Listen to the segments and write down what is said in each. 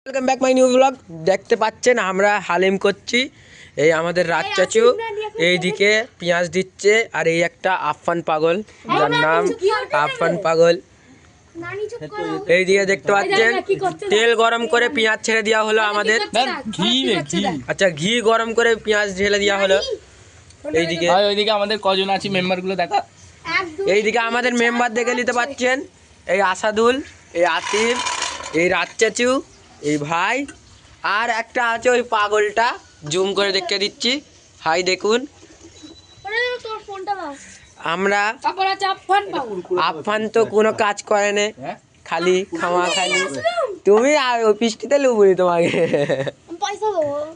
Welcome back my new blog. দেখতে পাচ্ছেন আমরা হালিম করছি। এই আমাদের রাজ চাচু এইদিকে পেঁয়াজ দিচ্ছে, আর এই একটা আফফান পাগল, যার নাম আফফান পাগল, এইদিকে দেখতে পাচ্ছেন তেল গরম করে পেঁয়াজ ছেড়ে দেওয়া হলো আমাদের। আচ্ছা, ঘি গরম করে পেঁয়াজ ঢেলে দেওয়া হলো। এইদিকে ওইদিকে আমাদের কজন আছে মেম্বার গুলো দেখা। এইদিকে আমাদের মেম্বার দেখে নিতে পাচ্ছেন, এই আসাদুল, এই আতিফ, এই রাজ চাচু, এই ভাই, আর একটা আছে ওই পাগলটা, জুম করে দেখতে দিচ্ছি। হাই দেখুন, আমরা আফফান তো কোনো কাজ করে না, খালি খামা খালি। তুমি ওই পিস্টিতে লুবুনি তোমাকে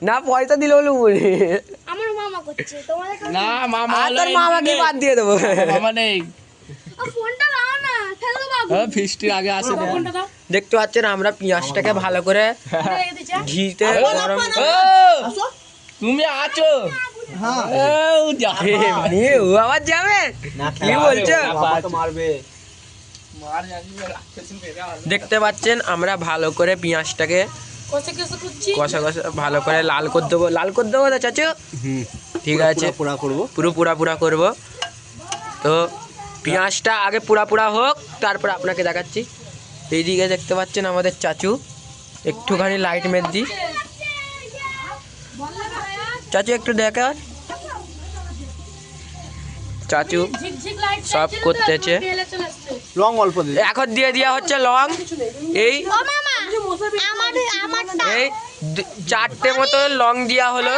না, পয়সা দিলেও লুবুনি না মামা, আর তোর মামাকে বাদ দিয়ে দেবো। মামা নেই, ফিস্টির আগে আসে। দেখতে পাচ্ছেন আমরা পেঁয়াজটাকে ভালো করে ঘিতে গরম। তুমি আছো? ও আবার যাবে, কি বলছো? দেখতে পাচ্ছেন আমরা ভালো করে পেঁয়াজটাকে কষা কষা ভালো করে লাল করে দেবো। লাল করে দেবো তো চাচু? ঠিক আছে, পুরো পুরা করবো। তো পেঁয়াজটা আগে পুরা হোক, তারপর আপনাকে দেখাচ্ছি। এইদিকে দেখতে পাচ্ছেন আমাদের চাচু একটুখানি লাইট মেরে দিই। চাচু একটু দেখা, চাচু সব করতেছে। লং অল্প দিয়ে এখন দিয়ে দেওয়া হচ্ছে লং। এই এই 4টে মতো লং দেওয়া হলো।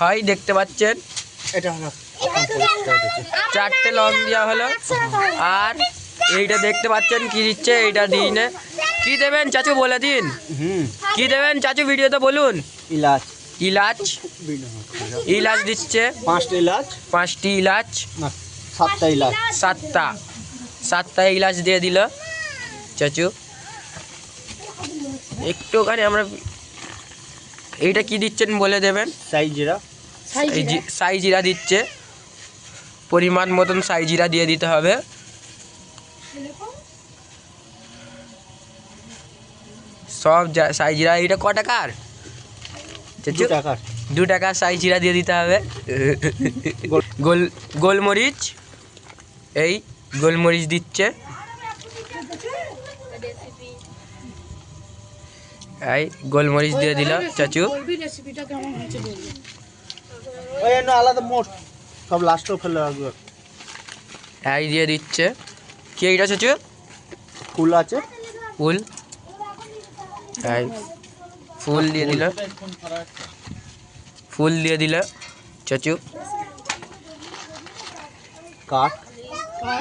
হয় দেখতে পাচ্ছেন, এটা হলো 4টে লং দেওয়া হলো। আর এইটা দেখতে পাচ্ছেন কি দিচ্ছে, এইটা দিই না। কি দেবেন চাচু বলে দিন, কি দেবেন চাচু ভিডিওতে বলুন। ইলাচ ইলাচ, ইলাচ দিচ্ছে 5টা ইলাচ, 5টি ইলাচ, 7টা ইলাচ, 7টা ইলাচ দিয়ে দিল চাচু। একটুখানি আমরা এইটা কি দিচ্ছেন বলে দেবেন। সাই জিরা, সাই জিরা দিচ্ছে, পরিমাণ মতন সাই জিরা দিয়ে দিতে হবে। সব সাই জিরা। এইটা ক টাকার চাচু? 2 টাকার সাই জিরা দিয়ে দিতে হবে। গোলমরিচ, এই গোলমরিচ দিচ্ছে, এই গোলমরিচ দিয়ে দিল চাচু। আলাদা মোট সব লাস্টও ফেলে রাখবে। এই দিয়ে দিচ্ছে। কি এইটা চাচু? ফুল আছে, ফুল, এই ফুল দিয়ে দিল, ফুল দিয়ে দিল চাচু।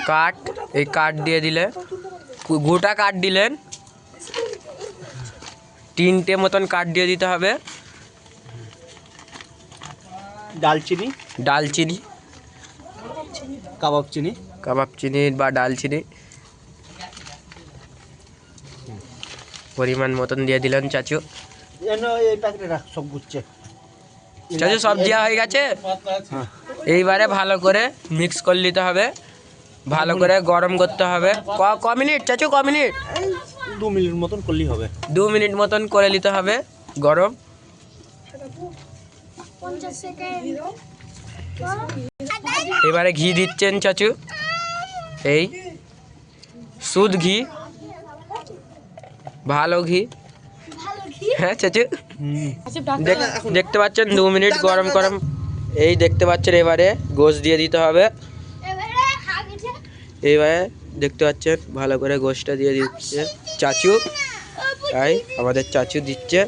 কাঠ, এই কাঠ দিয়ে দিলে, গোটা কাঠ দিলেন। 3টে মতন কাঠ দিয়ে দিতে হবে। ডালচিনি, কাবাব চিনি বা ডালচিনি পরিমাণ মতন দিয়ে দিলেন চাচু। এই প্যাকেটে রাখ, সব গুচ্ছে চাচু সব দেওয়া হয়ে গেছে। এইবারে ভালো করে মিক্স করে নিতে হবে, ভালো করে গরম করতে হবে। ক মিনিট চাচু, ক মিনিট? 2 মিনিট মতন করলেই হবে। 2 মিনিট মতন করে নিতে হবে গরম। এবারে ঘি দিচ্ছেন চাচু, এই শুধ ঘি, ভালো ঘি। হ্যাঁ চাচু, দেখতে পাচ্ছেন 2 মিনিট গরম গরম। এই দেখতে পাচ্ছেন এবারে গোশ দিয়ে দিতে হবে। এইবারে দেখতে পাচ্ছেন ভালো করে গোশটা দিয়ে দিচ্ছে চাচু। তাই আমাদের চাচু দিচ্ছে।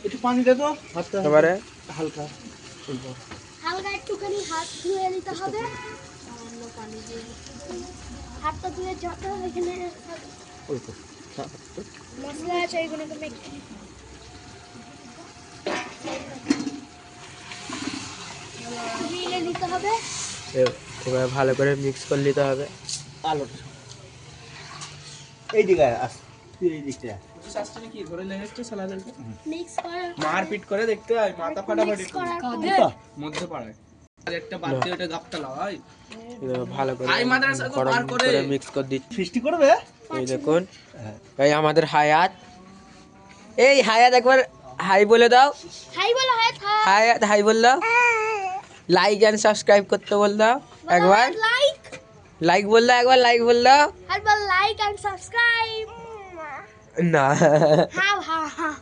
একটু পানি দে তো, এবারে হালকা একটুখানি হাত ধুয়ে নিতে হবে। হাতটা ধুয়ে যত এখানে মশলা আছে এগুলোকে মিলিয়ে নিতে হবে। এবার ভালো করে মিক্স করে নিতে হবে। আলুটা এই দিকে আস, তুই এই দিকটা আয়। মিক্স করা মারপিট করে দেখতে হয়, মাথা ফাটাফাটি মিক্স করার পর বুঝছো? মধ্যে পাড়ায় আর একটা বাদ দিয়ে ওটা গাপটা লাগাই। ভালো করে আই মাদ্রাসা তো গরম বার করে। করে মিক্স করে দিচ্ছি। সৃষ্টি করবে? এই দেখুন এই আমাদের হায়াত, এই হায়াত একবার হাই বলে দাও, হাই বলো হাই থাক হায়াত হাই বল দাও, লাইক এন্ড সাবস্ক্রাইব করতে বল দাও একবার, লাইক লাইক বল দাও একবার, লাইক বল দাও আর বল লাইক এন্ড সাবস্ক্রাইব না হ্যাঁ হ্যাঁ হ্যাঁ